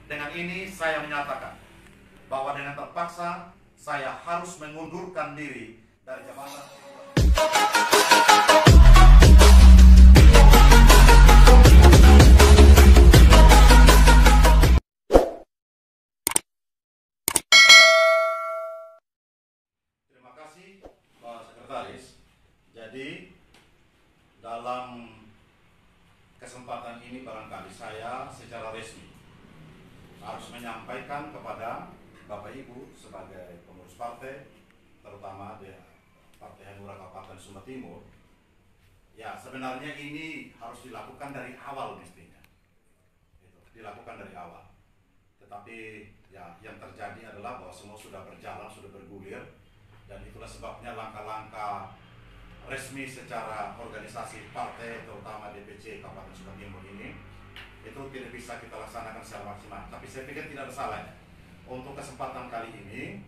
Dengan ini saya menyatakan bahwa dengan terpaksa saya harus mengundurkan diri dari jabatan. Terima kasih Pak Sekretaris. Jadi dalam kesempatan ini barangkali saya secara resmi harus menyampaikan kepada Bapak Ibu sebagai pengurus partai, terutama di Partai Hanura Kabupaten Sumba Timur, ya sebenarnya ini harus dilakukan dari awal mestinya, dilakukan dari awal. Tetapi ya yang terjadi adalah bahwa semua sudah berjalan, sudah bergulir, dan itulah sebabnya langkah-langkah resmi secara organisasi partai, terutama DPC Kabupaten Sumba Timur ini, itu tidak bisa kita laksanakan secara maksimal. Tapi saya pikir tidak ada salahnya. Untuk kesempatan kali ini,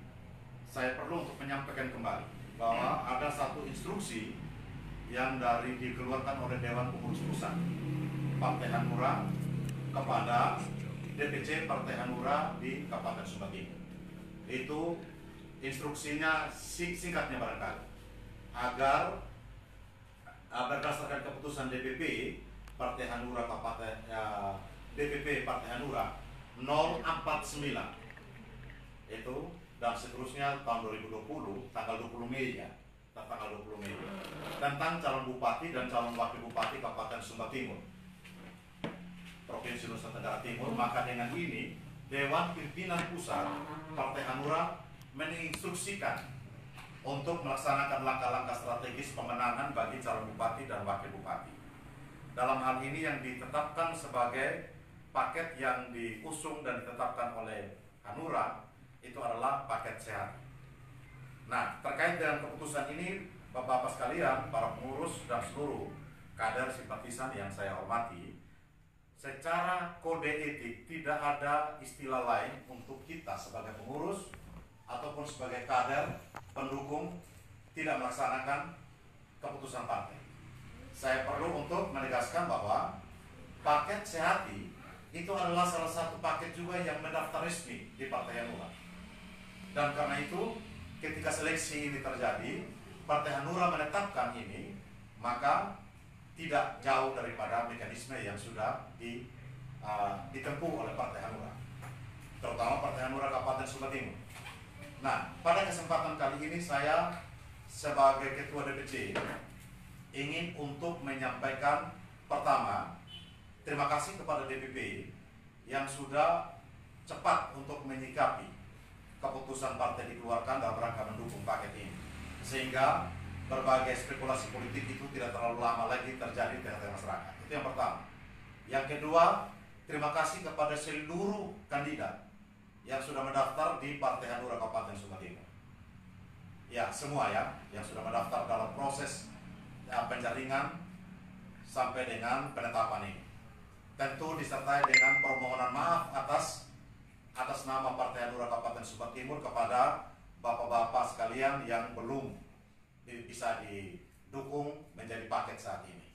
saya perlu untuk menyampaikan kembali bahwa ada satu instruksi yang dikeluarkan oleh Dewan Pengurus Pusat Partai Hanura kepada DPC Partai Hanura di Kabupaten Sumba Timur. Itu instruksinya singkatnya barangkali, agar berdasarkan keputusan DPP Partai Hanura Kabupaten DPP Partai Hanura 049 itu dan seterusnya tahun 2020 tanggal 20 Mei ya, tanggal 20 Mei tentang calon bupati dan calon wakil bupati Kabupaten Sumba Timur Provinsi Nusa Tenggara Timur. Maka dengan ini Dewan Pimpinan Pusat Partai Hanura menginstruksikan untuk melaksanakan langkah-langkah strategis pemenangan bagi calon bupati dan wakil bupati. Dalam hal ini yang ditetapkan sebagai paket yang diusung dan ditetapkan oleh Hanura itu adalah paket sehat. Nah, terkait dengan keputusan ini, Bapak-Bapak sekalian, para pengurus dan seluruh kader simpatisan yang saya hormati, secara kode etik tidak ada istilah lain untuk kita sebagai pengurus ataupun sebagai kader pendukung tidak melaksanakan keputusan partai. Saya perlu untuk menegaskan bahwa paket Sehati itu adalah salah satu paket juga yang mendaftar resmi di Partai Hanura. Dan karena itu, ketika seleksi ini terjadi, Partai Hanura menetapkan ini, maka tidak jauh daripada mekanisme yang sudah ditempuh oleh Partai Hanura, terutama Partai Hanura Kabupaten Sumba Timur. Nah, pada kesempatan kali ini saya sebagai Ketua DPC ingin untuk menyampaikan pertama, terima kasih kepada DPP yang sudah cepat untuk menyikapi keputusan partai dikeluarkan dalam rangka mendukung paket ini, sehingga berbagai spekulasi politik itu tidak terlalu lama lagi terjadi di tengah-tengah masyarakat. Itu yang pertama. Yang kedua, terima kasih kepada seluruh kandidat yang sudah mendaftar di Partai Hanura Kabupaten Sumba Timur. Ya, semua ya, yang sudah mendaftar dalam proses penjaringan sampai dengan penetapan ini. Tentu disertai dengan permohonan maaf atas nama Partai Hanura Kabupaten Sumba Timur kepada bapak-bapak sekalian yang belum bisa didukung menjadi paket saat ini.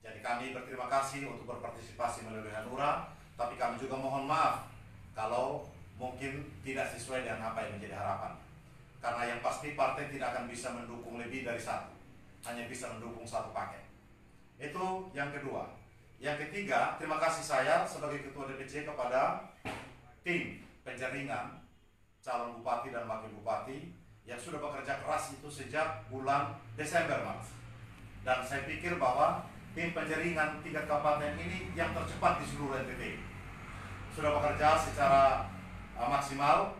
Jadi kami berterima kasih untuk berpartisipasi melalui Hanura, tapi kami juga mohon maaf kalau mungkin tidak sesuai dengan apa yang menjadi harapan. Karena yang pasti partai tidak akan bisa mendukung lebih dari satu, hanya bisa mendukung satu paket. Itu yang kedua. Yang ketiga, terima kasih saya sebagai Ketua DPC kepada tim penjaringan calon bupati dan wakil bupati yang sudah bekerja keras itu sejak bulan Desember, Mas. Dan saya pikir bahwa tim penjaringan tingkat kabupaten ini yang tercepat di seluruh NTT sudah bekerja secara maksimal,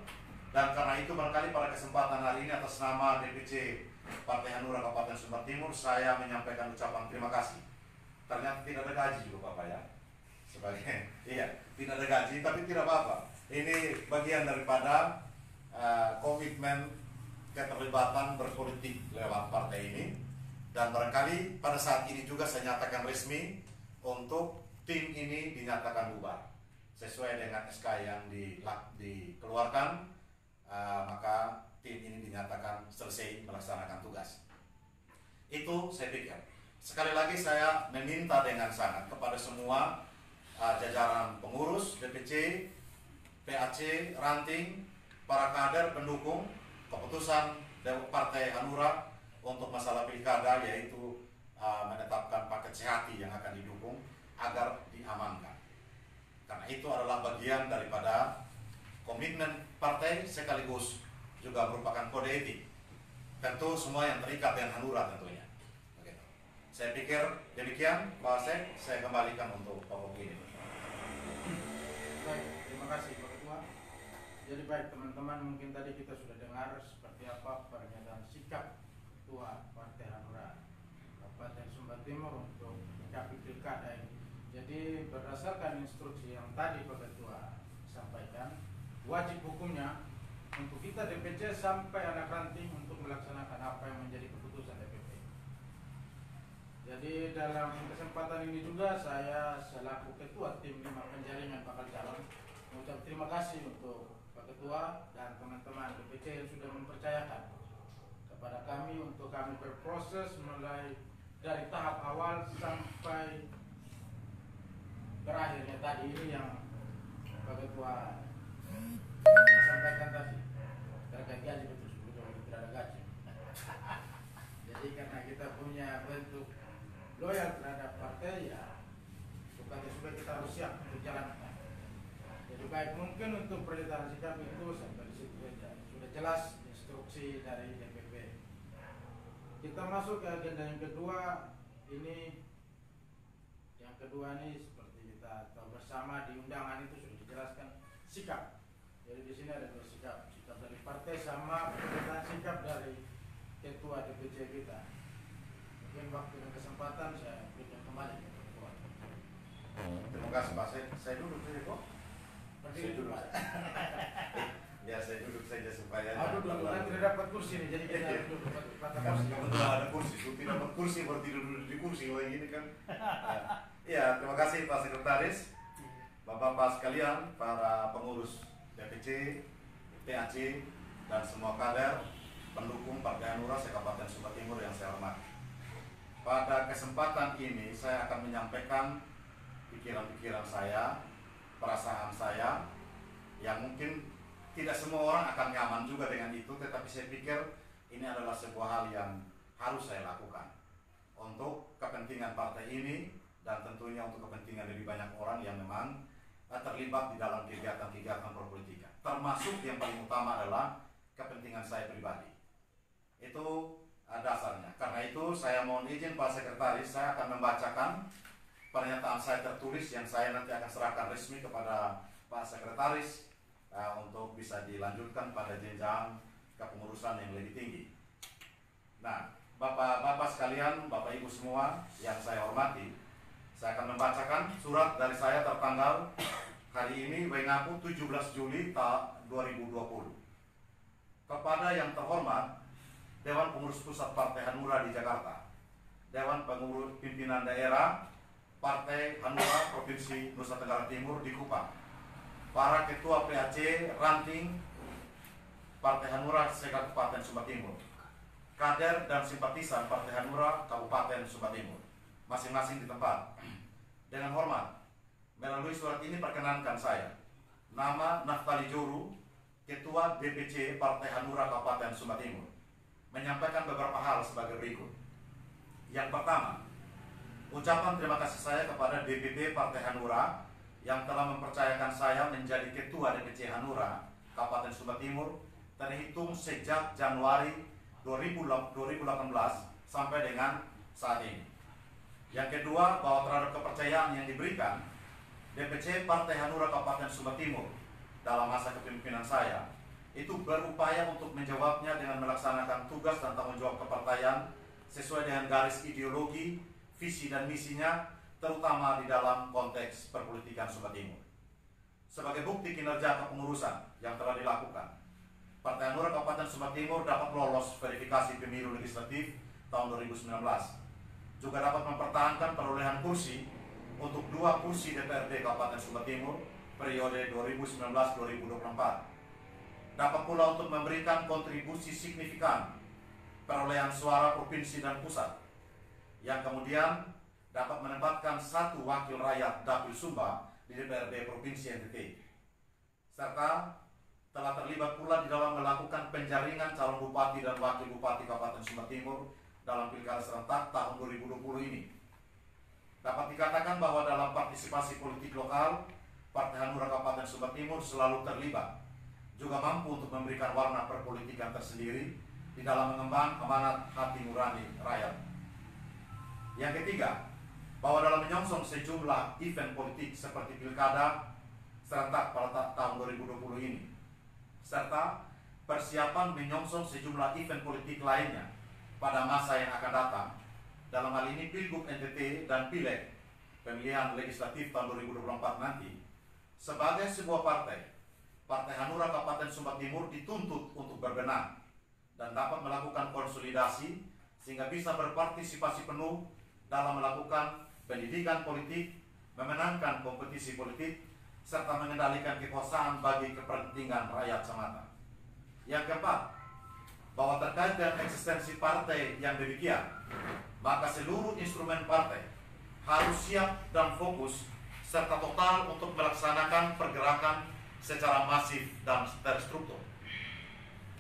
dan karena itu barangkali pada kesempatan hari ini atas nama DPC Partai Hanura Kabupaten Sumba Timur saya menyampaikan ucapan terima kasih. Ternyata tidak ada gaji juga Bapak ya, sebagai tidak ada gaji, tapi tidak apa-apa. Ini bagian daripada komitmen keterlibatan berpolitik lewat partai ini, dan barangkali pada saat ini juga saya nyatakan resmi untuk tim ini dinyatakan bubar sesuai dengan SK yang dikeluarkan. Maka tim ini dinyatakan selesai melaksanakan tugas. Itu saya pikir. Sekali lagi saya meminta dengan sangat kepada semua jajaran pengurus DPC PAC, ranting, para kader pendukung keputusan Partai Hanura untuk masalah pilkada, yaitu menetapkan paket sehati yang akan didukung agar diamankan. Karena itu adalah bagian daripada komitmen partai sekaligus juga merupakan kode etik. Tentu semua yang terikat dengan Hanura tentunya. Begitu. Saya pikir demikian, Pak Asep. Saya kembalikan untuk pokok ini. Baik, terima kasih Pak Ketua. Jadi baik teman-teman, mungkin tadi kita sudah dengar seperti apa pernyataan sikap Ketua Partai Hanura Kabupaten Sumba Timur untuk menyikapi pilkada ini. Jadi berdasarkan instruksi yang tadi Pak Ketua sampaikan, wajib hukumnya untuk kita DPC sampai anak ranting untuk melaksanakan apa yang menjadi keputusan DPP. Jadi dalam kesempatan ini juga saya selaku Ketua Tim 5 Penjaringan Bakal Calon mengucap terima kasih untuk Pak Ketua dan teman-teman DPC yang sudah mempercayakan kepada kami untuk kami berproses mulai dari tahap awal sampai berakhirnya tadi ini yang Pak Ketua sampaikan tadi terkait gaji. Betul, sebetulnya tidak ada gaji. Jadi karena kita punya bentuk loyal terhadap partai, ya bukannya supaya kita harus siap untuk jalankan. Jadi baik, mungkin untuk pernyataan sikap itu sampai di situ saja. Sudah jelas instruksi dari DPP. Kita masuk ke agenda yang kedua. Yang kedua ini seperti kita tahu bersama di undangan itu sudah dijelaskan sikap. Jadi di sini ada dua sikap dari partai sama pernyataan sikap dari Ketua DPC kita. Mungkin waktu dan kesempatan saya berikan kembali ke Ketua. Terima kasih Pak. Saya duduk saja kok. Berdiri dulu. Ya, saya duduk saja supaya. Duduk nanti tidak dapat kursi nih, jadi kita duduk dapat kursi. Kalau ada kursi, tidak dapat kursi berarti duduk di kursi kayak gini kan. Ya, terima kasih Pak Sekretaris, Bapak-bapak sekalian, para pengurus DPC, PAC, dan semua kader pendukung Partai Hanura Kabupaten Sumba Timur yang saya hormati. Pada kesempatan ini saya akan menyampaikan pikiran-pikiran saya, perasaan saya, yang mungkin tidak semua orang akan nyaman juga dengan itu, tetapi saya pikir ini adalah sebuah hal yang harus saya lakukan untuk kepentingan partai ini dan tentunya untuk kepentingan lebih banyak orang yang memang terlibat di dalam kegiatan-kegiatan perpolitikan. Termasuk yang paling utama adalah kepentingan saya pribadi. Itu dasarnya. Karena itu saya mohon izin Pak Sekretaris, saya akan membacakan pernyataan saya tertulis yang saya nanti akan serahkan resmi kepada Pak Sekretaris untuk bisa dilanjutkan pada jenjang kepengurusan yang lebih tinggi. Nah, Bapak-bapak sekalian, Bapak Ibu semua yang saya hormati, saya akan membacakan surat dari saya tertanggal hari ini Wengapu 17 Juli 2020. Kepada yang terhormat Dewan Pengurus Pusat Partai Hanura di Jakarta, Dewan Pengurus Pimpinan Daerah Partai Hanura Provinsi Nusa Tenggara Timur di Kupang, para Ketua PAC Ranting Partai Hanura Kabupaten Sumba Timur, kader dan simpatisan Partai Hanura Kabupaten Sumba Timur, masing-masing di tempat. Dengan hormat, melalui surat ini perkenankan saya, nama Naftali Joru, Ketua DPC Partai Hanura Kabupaten Sumba Timur, menyampaikan beberapa hal sebagai berikut. Yang pertama, ucapan terima kasih saya kepada DPP Partai Hanura yang telah mempercayakan saya menjadi Ketua DPC Hanura Kabupaten Sumba Timur terhitung sejak Januari 2018 sampai dengan saat ini. Yang kedua, bahwa terhadap kepercayaan yang diberikan DPC Partai Hanura Kabupaten Sumba Timur dalam masa kepemimpinan saya itu berupaya untuk menjawabnya dengan melaksanakan tugas dan tanggung jawab kepartaian sesuai dengan garis ideologi, visi dan misinya, terutama di dalam konteks perpolitikan Sumba Timur. Sebagai bukti kinerja kepengurusan yang telah dilakukan, Partai Hanura Kabupaten Sumba Timur dapat lolos verifikasi pemilu legislatif tahun 2019, juga dapat mempertahankan perolehan kursi untuk 2 kursi DPRD Kabupaten Sumba Timur periode 2019-2024. Dapat pula untuk memberikan kontribusi signifikan perolehan suara provinsi dan pusat, yang kemudian dapat menempatkan 1 wakil rakyat Dapil Sumba di DPRD Provinsi NTT. serta telah terlibat pula di dalam melakukan penjaringan calon bupati dan wakil bupati Kabupaten Sumba Timur dalam Pilkada serentak tahun 2020 ini. Dapat dikatakan bahwa dalam partisipasi politik lokal, Partai Hanura Kabupaten Sumba Timur selalu terlibat, juga mampu untuk memberikan warna perpolitikan tersendiri di dalam mengemban amanat hati nurani rakyat. Yang ketiga, bahwa dalam menyongsong sejumlah event politik seperti Pilkada serentak pada tahun 2020 ini, serta persiapan menyongsong sejumlah event politik lainnya pada masa yang akan datang, dalam hal ini Pilgub NTT dan Pileg pemilihan legislatif tahun 2024 nanti, sebagai sebuah partai, Partai Hanura Kabupaten Sumba Timur dituntut untuk berbenah dan dapat melakukan konsolidasi sehingga bisa berpartisipasi penuh dalam melakukan pendidikan politik, memenangkan kompetisi politik, serta mengendalikan kekuasaan bagi kepentingan rakyat semata. Yang keempat, bahwa terkait dengan eksistensi partai yang demikian, maka seluruh instrumen partai harus siap dan fokus serta total untuk melaksanakan pergerakan secara masif dan terstruktur.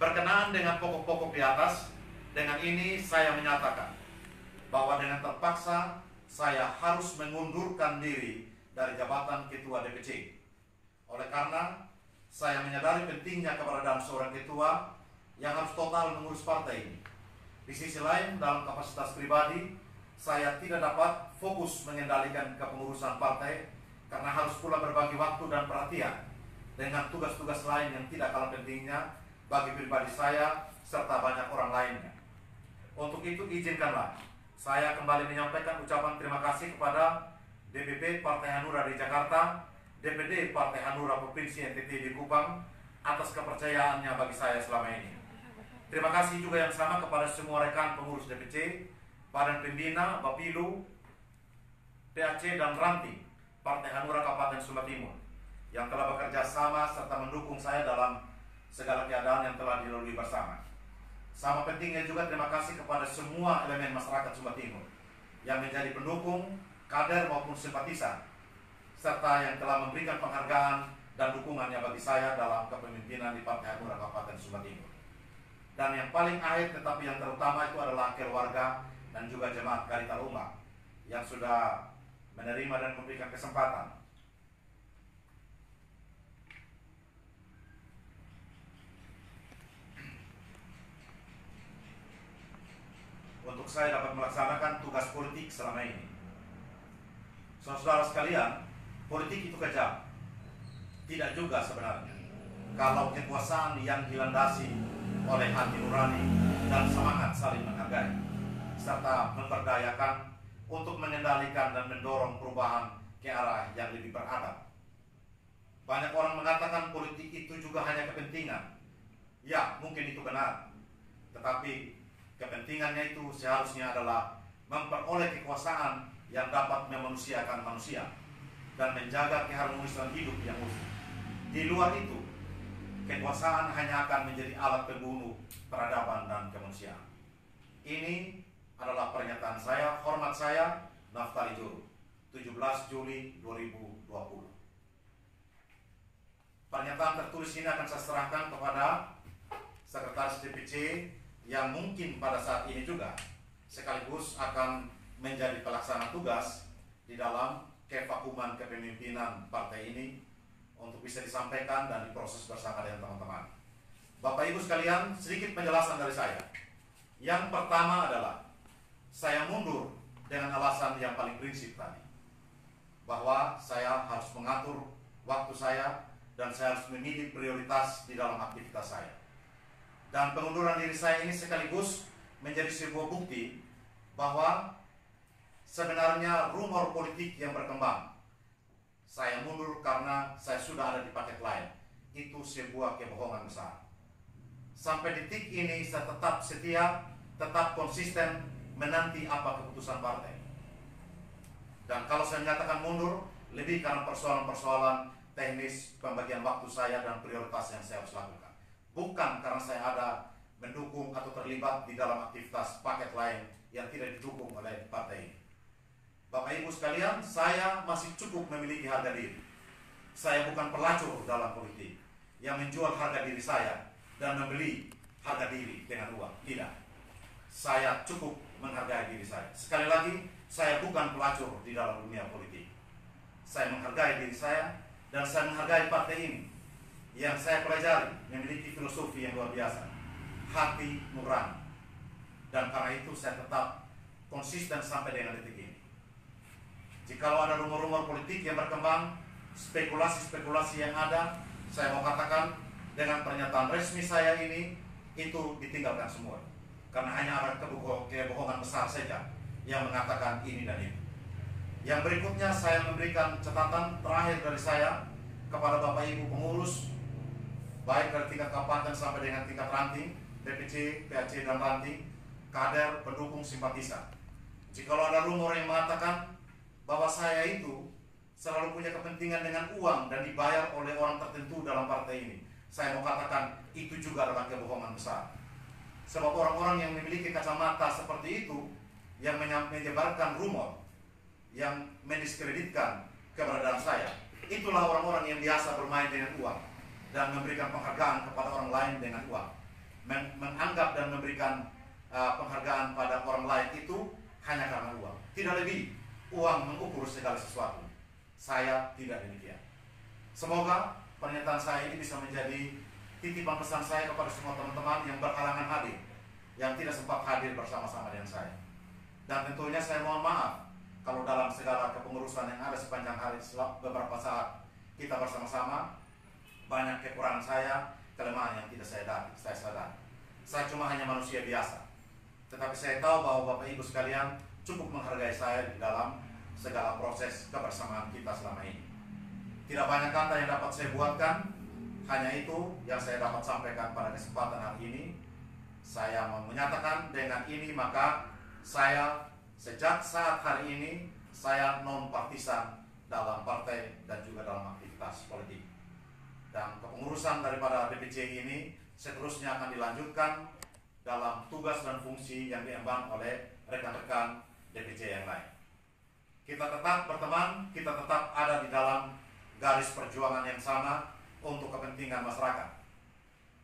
Berkenaan dengan pokok-pokok di atas, dengan ini saya menyatakan bahwa dengan terpaksa saya harus mengundurkan diri dari jabatan Ketua DPC. Oleh karena saya menyadari pentingnya keberadaan seorang ketua yang harus total mengurus partai ini. Di sisi lain, dalam kapasitas pribadi, saya tidak dapat fokus mengendalikan kepengurusan partai karena harus pula berbagi waktu dan perhatian dengan tugas-tugas lain yang tidak kalah pentingnya bagi pribadi saya serta banyak orang lainnya. Untuk itu izinkanlah saya kembali menyampaikan ucapan terima kasih kepada DPP Partai Hanura di Jakarta, DPD Partai Hanura Provinsi NTT di Kupang atas kepercayaannya bagi saya selama ini. Terima kasih juga yang sama kepada semua rekan pengurus DPC, Badan Pembina, Bapilu, PAC dan Ranting Partai Hanura Kabupaten Sumba Timur yang telah bekerja sama serta mendukung saya dalam segala keadaan yang telah dilalui bersama. Sama pentingnya juga terima kasih kepada semua elemen masyarakat Sumba Timur yang menjadi pendukung, kader maupun simpatisan, serta yang telah memberikan penghargaan dan dukungannya bagi saya dalam kepemimpinan di Partai Hanura Kabupaten Sumba Timur. Dan yang paling akhir tetapi yang terutama itu adalah keluarga dan juga jemaat Karital Umat yang sudah menerima dan memberikan kesempatan untuk saya dapat melaksanakan tugas politik selama ini. Saudara sekalian, politik itu kejam. Tidak juga sebenarnya kalau kekuasaan yang dilandasi oleh hati nurani dan semangat saling menghargai serta memberdayakan untuk mengendalikan dan mendorong perubahan ke arah yang lebih beradab. Banyak orang mengatakan politik itu juga hanya kepentingan. Ya, mungkin itu benar. Tetapi kepentingannya itu seharusnya adalah memperoleh kekuasaan yang dapat memanusiakan manusia dan menjaga keharmonisan hidup yang utuh. Di luar itu, kekuasaan hanya akan menjadi alat pembunuh peradaban dan kemanusiaan. Ini adalah pernyataan saya, hormat saya, Naftali Juru, 17 Juli 2020. Pernyataan tertulis ini akan saya serahkan kepada Sekretaris DPC yang mungkin pada saat ini juga sekaligus akan menjadi pelaksana tugas di dalam kevakuman kepemimpinan partai ini untuk bisa disampaikan dan diproses bersama dengan teman-teman. Bapak Ibu sekalian, sedikit penjelasan dari saya. Yang pertama adalah saya mundur dengan alasan yang paling prinsip tadi, bahwa saya harus mengatur waktu saya dan saya harus memilih prioritas di dalam aktivitas saya. Dan pengunduran diri saya ini sekaligus menjadi sebuah bukti bahwa sebenarnya rumor politik yang berkembang, saya mundur karena saya sudah ada di paket lain, itu sebuah kebohongan besar. Sampai detik ini saya tetap setia, tetap konsisten menanti apa keputusan partai. Dan kalau saya menyatakan mundur, lebih karena persoalan-persoalan teknis pembagian waktu saya dan prioritas yang saya harus lakukan. Bukan karena saya ada mendukung atau terlibat di dalam aktivitas paket lain yang tidak didukung oleh partai ini. Bapak Ibu sekalian, saya masih cukup memiliki harga diri. Saya bukan pelacur dalam politik. yang menjual harga diri saya dan membeli harga diri dengan uang. Tidak. Saya cukup menghargai diri saya. Sekali lagi, saya bukan pelacur di dalam dunia politik. Saya menghargai diri saya dan saya menghargai partai ini yang saya pelajari memiliki filosofi yang luar biasa, hati nurani. Dan karena itu saya tetap konsisten sampai dengan detik ini. Jikalau ada rumor-rumor politik yang berkembang, spekulasi-spekulasi yang ada, saya mau katakan dengan pernyataan resmi saya ini, itu ditinggalkan semua. Karena hanya ada kebohongan besar saja yang mengatakan ini dan itu. Yang berikutnya saya memberikan catatan terakhir dari saya kepada Bapak Ibu pengurus, baik dari tingkat kabupaten sampai dengan tingkat ranting, DPC, PAC dan ranting, kader, pendukung, simpatisan. Jikalau ada rumor yang mengatakan bahwa saya itu selalu punya kepentingan dengan uang dan dibayar oleh orang tertentu dalam partai ini, saya mau katakan itu juga adalah kebohongan besar. Sebab orang-orang yang memiliki kacamata seperti itu, yang menyebarkan rumor, yang mendiskreditkan keberadaan saya, itulah orang-orang yang biasa bermain dengan uang dan memberikan penghargaan kepada orang lain dengan uang. Menganggap dan memberikan penghargaan pada orang lain itu hanya karena uang. Tidak lebih, uang mengukur segala sesuatu. Saya tidak demikian. Semoga pernyataan saya ini bisa menjadi titipan pesan saya kepada semua teman-teman yang berhalangan hadir, yang tidak sempat hadir bersama-sama dengan saya. Dan tentunya saya mohon maaf kalau dalam segala kepengurusan yang ada sepanjang hari beberapa saat kita bersama-sama, banyak kekurangan saya, kelemahan yang tidak saya sadari. Saya cuma hanya manusia biasa. Tetapi saya tahu bahwa Bapak Ibu sekalian cukup menghargai saya di dalam segala proses kebersamaan kita selama ini. Tidak banyak kata yang dapat saya buatkan, hanya itu yang saya dapat sampaikan pada kesempatan hari ini. Saya menyatakan dengan ini maka saya sejak saat hari ini saya non partisan dalam partai dan juga dalam aktivitas politik. Dan kepengurusan daripada DPC ini seterusnya akan dilanjutkan dalam tugas dan fungsi yang diemban oleh rekan-rekan DPC yang lain. Kita tetap berteman, kita tetap ada di dalam garis perjuangan yang sama untuk kepentingan masyarakat.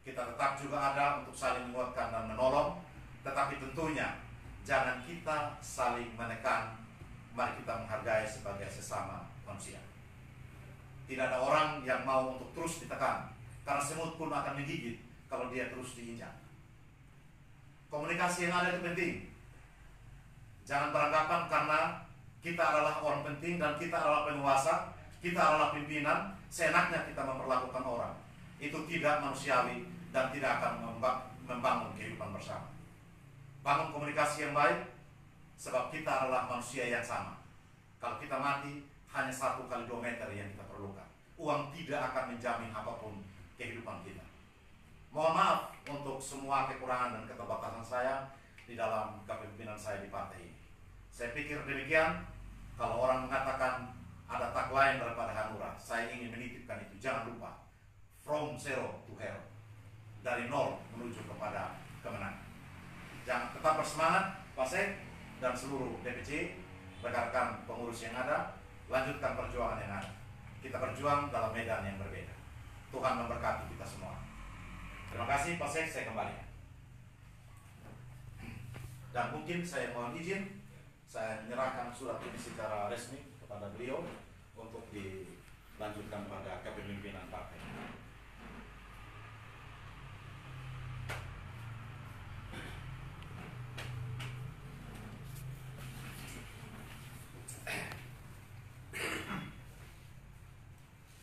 Kita tetap juga ada untuk saling menguatkan dan menolong, tetapi tentunya jangan kita saling menekan, mari kita menghargai sebagai sesama manusia. Tidak ada orang yang mau untuk terus ditekan, karena semut pun akan menggigit kalau dia terus diinjak. Komunikasi yang ada itu penting. Jangan beranggapan karena kita adalah orang penting dan kita adalah penguasa, kita adalah pimpinan, seenaknya kita memperlakukan orang. Itu tidak manusiawi dan tidak akan membangun kehidupan bersama. Bangun komunikasi yang baik, sebab kita adalah manusia yang sama. Kalau kita mati, hanya 1 kali 2 meter yang kita perlukan. Uang tidak akan menjamin apapun kehidupan kita. Mohon maaf untuk semua kekurangan dan keterbatasan saya di dalam kepemimpinan saya di partai ini. Saya pikir demikian. Kalau orang mengatakan ada tagline daripada Hanura, saya ingin menitipkan itu. Jangan lupa, from zero to hero, dari nol menuju kepada kemenangan. Jangan, tetap bersemangat, Pak Sek dan seluruh DPC, rekan-rekan pengurus yang ada, lanjutkan perjuangan yang ada. Kita berjuang dalam medan yang berbeda. Tuhan memberkati kita semua. Terima kasih Pak Sek, saya kembali. Dan mungkin saya mohon izin, saya menyerahkan surat ini secara resmi kepada beliau untuk dilanjutkan pada kepemimpinan partai.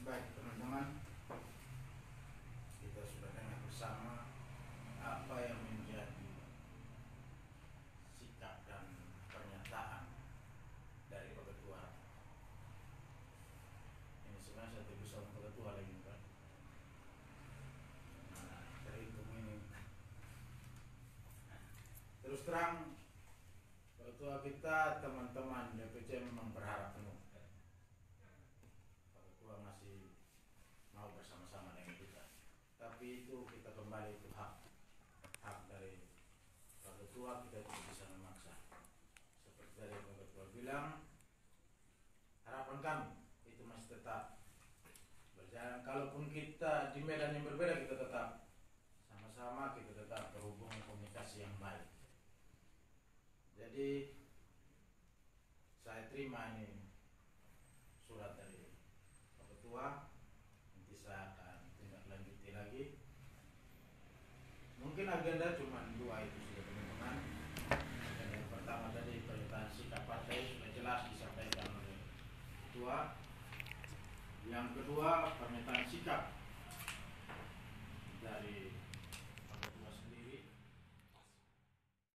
Baik teman-teman, kita sudah dengar bersama apa yang menjadi sikap dan pernyataan dari Pak Ketua. Ini sebenarnya saya tidak bisa Pak Ketua lagi kan. Nah, terhitung ini. Terus terang Pak Ketua kita, teman-teman DPC memang berharap penuh. Pak Ketua masih mau bersama-sama dengan kita. Tapi itu kita kembali itu hak dari Pak Ketua, kita tidak bisa memaksa. Seperti tadi Pak Ketua bilang, harapan kami itu masih tetap berjalan Dan kalaupun kita di medan yang berbeda, kita tetap sama-sama, kita tetap berhubungan komunikasi yang baik. Jadi saya terima ini surat dari Pak Ketua, nanti saya akan tindak lanjuti lagi. Mungkin agenda cuma 2 itu sudah teman-teman. Agenda yang pertama tadi pernyataan sikap partai sudah jelas disampaikan oleh Ketua. Yang kedua pernyataan sikap dari